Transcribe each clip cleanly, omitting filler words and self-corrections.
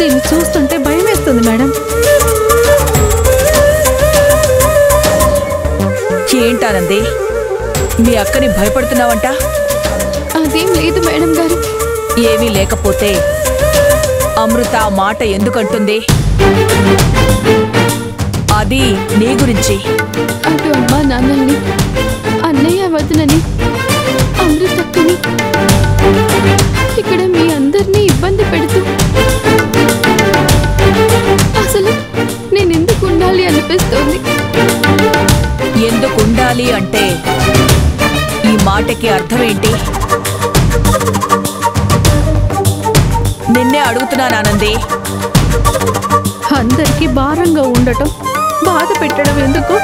దీన్ని చూస్తుంటే భయం వేస్తుంది మేడం. ఏంటానంది, మీ అక్కని భయపడుతున్నావంట? అదేం లేదు మేడం గారు. ఏమీ లేకపోతే అమృత మాట ఎందుకంటుంది? అది నీ గురించి. అటు అమ్మా నాన్నల్ని, అన్నయ్య వదినని, అమృతక్కని, ఇక్కడ మీ అందరినీ ఇబ్బంది పెడుతూ అసలు నేనెందుకు ఉండాలి అనిపిస్తోంది. ఎందుకు ఉండాలి అంటే ఈ మాటకి అర్థమేంటి? నిన్నే అడుగుతున్నానంది. అందరికీ భారంగా ఉండటం, బాధ పెట్టడం ఎందుకు?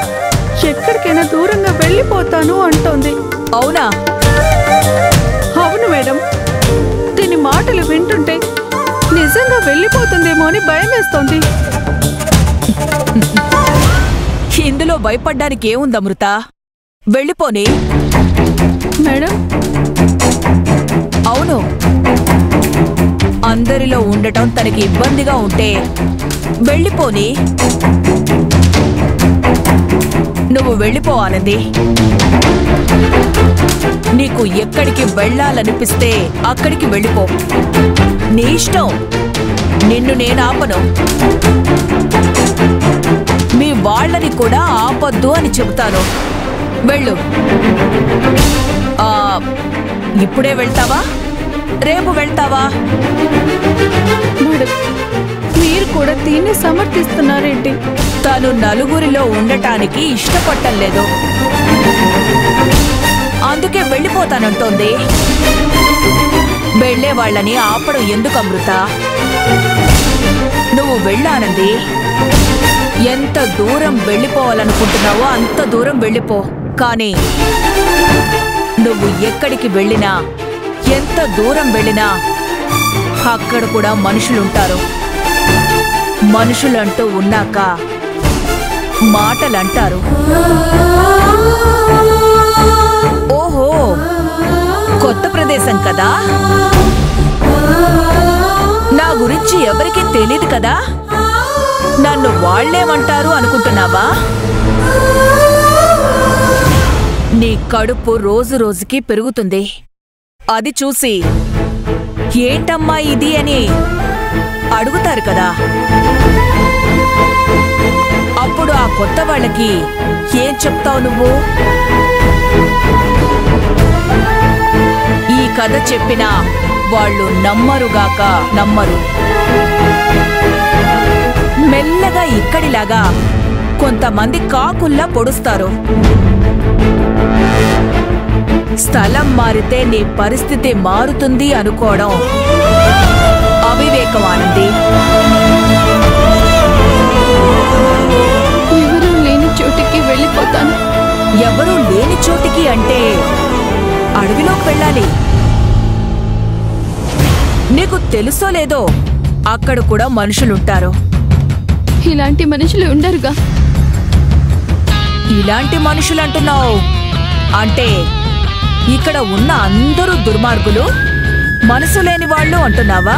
ఎక్కడికైనా దూరంగా వెళ్ళిపోతాను అంటోంది. అవునా? అవును మేడం. దీని మాటలు వింటుంటే నిజంగా వెళ్ళిపోతుందేమో అని భయం వేస్తోంది. ఇందులో భయపడ్డానికి ఏముంది అమృత? వెళ్ళిపోని. మేడం, అవును, అందరిలో ఉండటం తనకి ఇబ్బందిగా ఉంటే వెళ్ళిపోని. నువ్వు వెళ్ళిపోవాలంది. నీకు ఎక్కడికి వెళ్ళాలనిపిస్తే అక్కడికి వెళ్ళిపో. నీ ఇష్టం. నిన్ను నేను ఆపను. మీ వాళ్ళని కూడా ఆపొద్దు అని చెబుతాను. వెళ్ళు. ఇప్పుడే వెళ్తావా? రేపు వెళ్తావా? మేడం, మీరు కూడా దీన్ని సమర్థిస్తున్నారేంటి? తను నలుగురిలో ఉండటానికి ఇష్టపట్టలేదు, అందుకే వెళ్ళిపోతానంటోంది. వెళ్లే వాళ్ళని ఆపడం ఎందుకు అమృత? నువ్వు వెళ్ళానంది. ఎంత దూరం వెళ్ళిపోవాలనుకుంటున్నావో అంత దూరం వెళ్ళిపో. కానీ నువ్వు ఎక్కడికి వెళ్ళినా, ఎంత దూరం వెళ్ళినా అక్కడ కూడా మనుషులుంటారు. మనుషులంటూ ఉన్నాక మాటలంటారు. ఓహో, కొత్త ప్రదేశం కదా, నా గురించి ఎవరికీ తెలీదు కదా, నన్ను వాళ్ళేమంటారు అనుకుంటున్నావా? నీ కడుపు రోజు రోజుకి పెరుగుతుంది. అది చూసి ఏంటమ్మా ఇది అని అడుగుతారు కదా. అప్పుడు ఆ కొత్త వాళ్ళకి ఏం చెప్తావు నువ్వు? ఈ కథ చెప్పినా వాళ్ళు నమ్మరుగాక నమ్మరు. మెల్లగా ఇక్కడిలాగా కొంతమంది కాకుల్లా పొడుస్తారు. స్థలం మారితే నీ పరిస్థితి మారుతుంది అనుకోవడం అవివేకమానంది. ఎవరూ లేని చోటికి వెళ్ళిపోతాను. ఎవరూ లేని చోటికి అంటే అడవిలోకి వెళ్ళాలి. నీకు తెలుసో లేదో, అక్కడ కూడా మనుషులుంటారు. ఇలాంటి మనుషులు ఉండరుగా. ఇలాంటి మనుషులంటున్నావు అంటే ఇక్కడ ఉన్న అందరూ దుర్మార్గులు, మనసు లేని వాళ్ళు అంటున్నావా?